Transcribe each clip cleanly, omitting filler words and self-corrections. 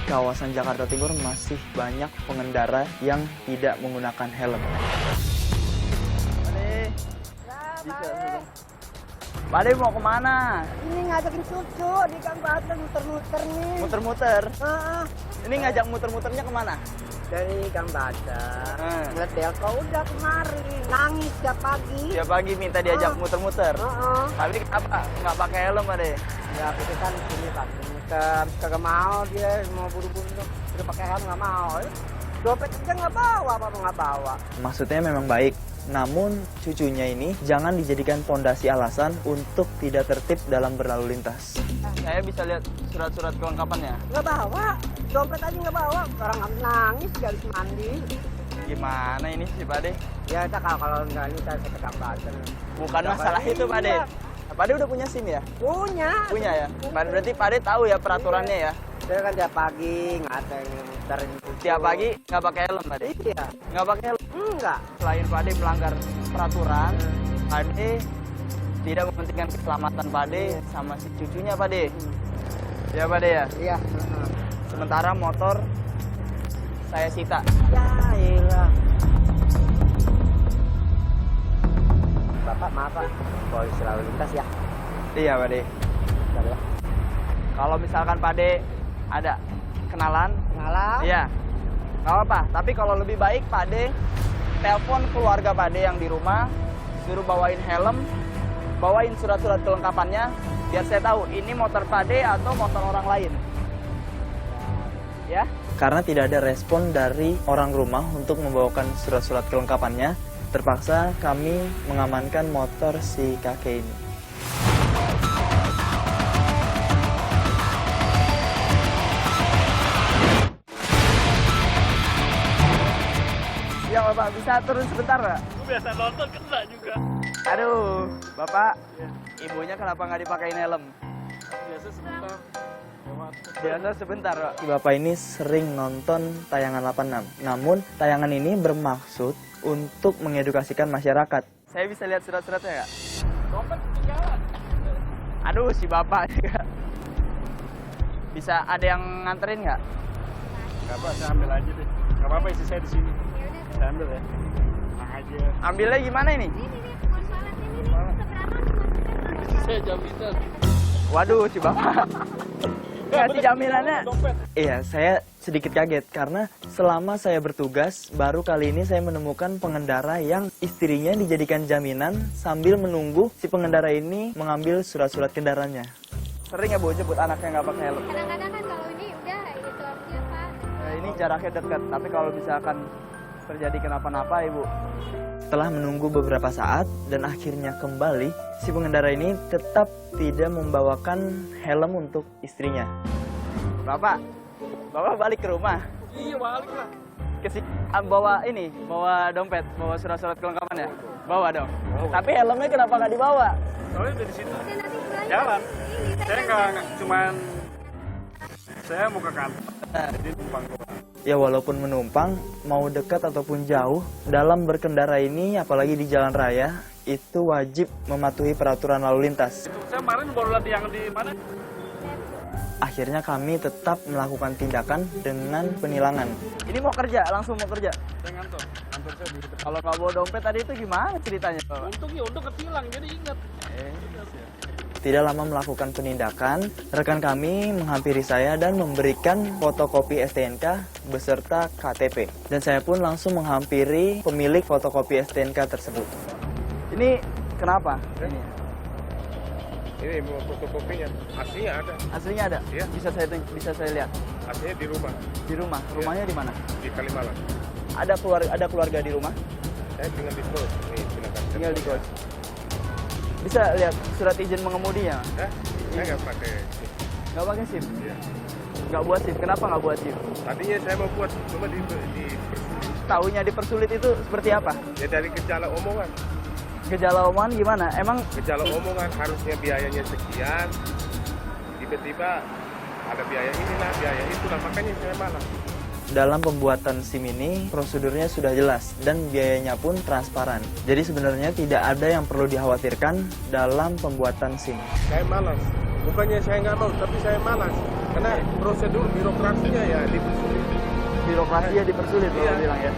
kawasan Jakarta Timur masih banyak pengendara yang tidak menggunakan helm. Pade mau kemana? Ini ngajakin cucu di Kang Badar muter-muter nih. Muter-muter? Ini ngajak muter-muternya kemana? Dari Kang Badar. Ngeliat Delta udah kemarin. Nangis tiap pagi. Tiap pagi minta diajak muter-muter? Tapi kenapa nggak pakai helm, Pade? Ya kita kan sini pakai muter. Kagak mau dia, mau buru-buru. Udah pakai helm nggak mau. Dompet aja nggak bawa, apa nggak bawa. Maksudnya memang baik. Namun cucunya ini jangan dijadikan pondasi alasan untuk tidak tertib dalam berlalu lintas. Saya bisa lihat surat-surat kelengkapannya? Nggak bawa, dompet aja nggak bawa. Orang habis nangis, habis mandi. Gimana ini sih, Pade? Ya kalau nggak ini saya ke Kang Badar. Bukan masalah itu, Pade. Pade udah punya SIM ya? Punya. Punya ya? Berarti Pade tahu ya peraturannya ya? Saya kan tiap pagi ngateng muterin. Tiap pagi nggak pakai helm, Pade? Iya. Nggak pakai helm? Enggak. Selain Pade melanggar peraturan, Pade tidak mementingkan keselamatan Pade sama si cucunya, Pade. Ya, Pade ya? Iya. Sementara motor saya sita. Ya iyalah. Bapak maaf Pak, polisi lalu lintas ya. Iya, Pade. Bentar ya. Kalau misalkan Pade ada kenalan, Kenalan? iya, nggak apa-apa. Tapi kalau lebih baik Pade telepon keluarga Pade yang di rumah, suruh bawain helm, bawain surat-surat kelengkapannya, biar saya tahu ini motor Pade atau motor orang lain. Ya? Karena tidak ada respon dari orang rumah untuk membawakan surat-surat kelengkapannya, terpaksa kami mengamankan motor si kakek ini. Ya Bapak, bisa turun sebentar Pak? Gue biasa nonton kena juga. Aduh, Bapak, ibunya kenapa nggak dipakein helm? Biasa sebentar. Biasa sebentar Pak. Bapak ini sering nonton tayangan 86, namun tayangan ini bermaksud untuk mengedukasikan masyarakat. Saya bisa lihat surat-suratnya nggak? Dompet ketinggalan. Aduh, si Bapak juga. Bisa ada yang nganterin nggak? Gak apa, saya ambil aja deh. Gak apa-apa, isi saya di sini. Saya ambil ya. Tenang aja. Ambilnya gimana ini? Isi saya jaminan. Waduh, si Bapak. Ngasih jaminannya. Dompet. Iya, saya sedikit kaget karena selama saya bertugas, baru kali ini saya menemukan pengendara yang istrinya dijadikan jaminan sambil menunggu si pengendara ini mengambil surat-surat kendaraannya. Sering ya Bu jemput anaknya nggak pakai helm? Kadang-kadang kan kalau ini udah itu aja Pak. Nah, ini jaraknya dekat, tapi kalau misalkan terjadi kenapa-napa Ibu. Setelah menunggu beberapa saat dan akhirnya kembali, si pengendara ini tetap tidak membawakan helm untuk istrinya. Bapak balik ke rumah. Iya, balik lah. Bawa dompet, bawa surat-surat kelengkapannya. Bawa dong. Tapi helmnya kenapa nggak dibawa? Soalnya dari situ Udah nanti pulang. jalan. Ini Saya nggak cuman saya mau ke kantor. Jadi numpang doang. Ya walaupun menumpang, mau dekat ataupun jauh, dalam berkendara ini, apalagi di jalan raya, itu wajib mematuhi peraturan lalu lintas. Saya kemarin baru lihat yang di mana? Akhirnya kami tetap melakukan tindakan dengan penilangan. Ini mau kerja, langsung mau kerja. Saya ngantor. Kantor saya di dekat. Kalau nggak bawa dompet tadi itu gimana ceritanya? Untung ya udah ketilang, jadi ingat. Tidak lama melakukan penindakan, rekan kami menghampiri saya dan memberikan fotokopi STNK beserta KTP. Dan saya pun langsung menghampiri pemilik fotokopi STNK tersebut. Ini kenapa? Ini mau fotokopinya, aslinya ada. Aslinya ada? Iya. Bisa saya lihat. Aslinya di rumah, Di rumah. Rumahnya di mana? di Kalimalang. Ada keluarga di rumah? Saya tinggal di kos. Nih, silakan. Tinggal di kos. Bisa lihat surat izin mengemudinya? Saya nggak pakai. Nggak pakai SIM? Ya. Nggak buat SIM. Kenapa nggak buat SIM? Tadinya saya mau buat, cuma di Taunya dipersulit itu seperti apa? ya dari gejala omongan. Gejala omongan gimana? Emang Gejala omongan harusnya biayanya sekian, tiba-tiba ada biaya inilah, biaya itulah, makanya saya malas. dalam pembuatan SIM ini prosedurnya sudah jelas dan biayanya pun transparan. Jadi sebenarnya tidak ada yang perlu dikhawatirkan dalam pembuatan SIM. Saya malas, bukannya saya nggak mau, tapi saya malas. Karena prosedur birokrasinya ya dipersulit. Birokrasinya dipersulit Iya. lo bilang ya.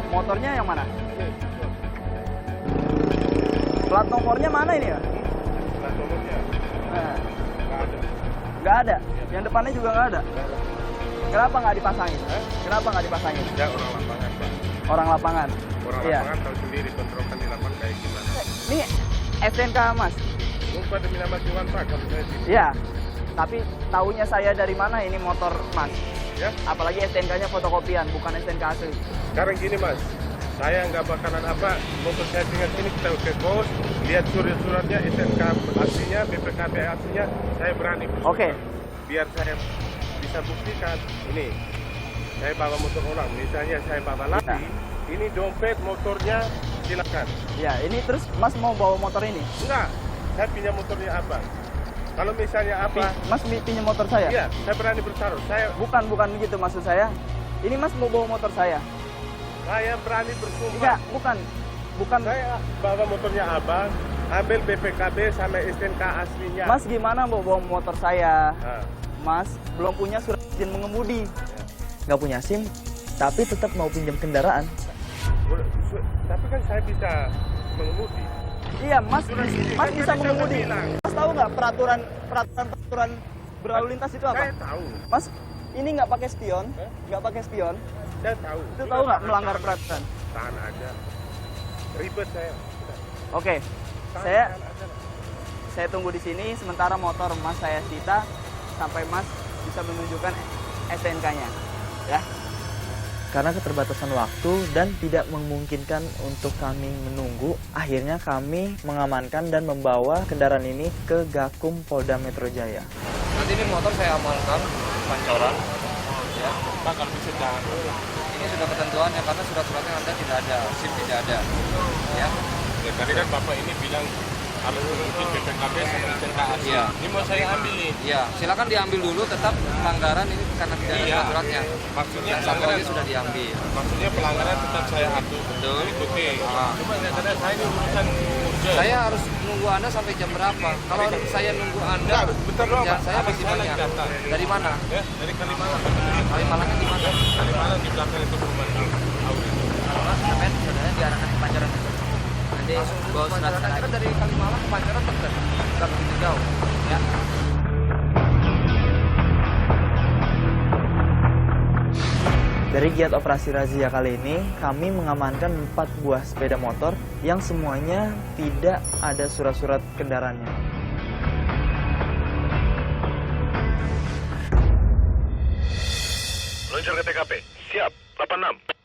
Motornya yang mana? Plat nomornya mana ini ya? Plat nomornya Nah, nggak ada. nggak ada. Yang depannya juga nggak ada. Nggak ada. Kenapa nggak dipasangin? Hah? Kenapa nggak dipasangin? Ya orang lapangan Pak. Orang lapangan. Orang Iya. lapangan tahu sendiri bentrokan di lapangan kayak gimana. Ini STNK Mas. Bukan demi nama Tuhan Pak, kalau saya sih. Iya. Tapi taunya saya dari mana ini motor Mas? Ya, Apalagi STNK-nya fotokopian, bukan STNK asli. sekarang gini Mas. Saya nggak bakalan apa, motor saya tinggal sini kita ke pos, lihat surat-suratnya, SNK aslinya, BPKB aslinya, saya berani bersumpah. Oke. Biar saya bisa buktikan, ini, saya bawa motor orang, misalnya saya bawa lagi, ini dompet motornya, silakan. Ya, ini terus Mas mau bawa motor ini? Enggak, saya pinjam motornya apa? Kalau misalnya apa, Mas pinjam motor saya? iya, saya berani bertaruh, Bukan begitu maksud saya. Ini Mas mau bawa motor saya? saya berani bersumpah. Enggak, bukan. Saya bawa motornya abang, ambil BPKB sama SNK aslinya. Mas gimana mau bawa motor saya? Nah, Mas belum punya surat izin mengemudi. Nggak punya SIM, tapi tetap mau pinjam kendaraan. tapi kan saya bisa mengemudi. Iya, Mas Surat izin Mas kan bisa bisa mengemudi. bilang. Mas tahu nggak peraturan berlalu lintas itu apa? Saya tahu, Mas ini nggak pakai spion, nggak pakai spion. saya tahu. Itu tahu nggak melanggar peraturan? Tahan aja. Ribet saya. Oke, Tahan, saya tahan aja. saya tunggu di sini sementara motor Mas saya sita sampai Mas bisa menunjukkan STNK-nya, ya. Karena keterbatasan waktu dan tidak memungkinkan untuk kami menunggu, akhirnya kami mengamankan dan membawa kendaraan ini ke Gakum Polda Metro Jaya. Nanti ini motor saya amankan pancoran. Ya. Pak, kalau bisa jangan. Ini sudah ketentuannya karena surat-suratnya Anda tidak ada, SIM tidak ada. Ya. Ya, tadi kan Bapak ini bilang harus mengikuti BPKB sama SNK asli. Iya. Ini mau saya ambil nih. Iya, silakan diambil dulu tetap pelanggaran ini karena tidak ada Iya. surat-suratnya. Maksudnya Dan pelanggaran ini sudah diambil. Maksudnya pelanggaran tetap saya atur. Betul. Ikuti. Ah. Cuma kadang-kadang saya ini urusan urgent. Saya harus nunggu Anda sampai jam berapa? Kalau saya nunggu Anda, Enggak, bentar doang, kerjaan Pak. saya masih Saya banyak. lagi daftar. Dari mana? Ya, dari Kalimalang. Kalimalangnya di mana? Kalimalang di belakang itu perumahan Auri. Mas, sampai saudaranya diarahkan ke Pancoran. Nanti bawa surat tanah. Dari Kalimalang ke Pancoran dekat, bukan begitu jauh. Ya. Dari giat operasi razia kali ini, kami mengamankan 4 buah sepeda motor yang semuanya tidak ada surat-surat kendaraannya. Meluncur ke TKP. Siap. 86.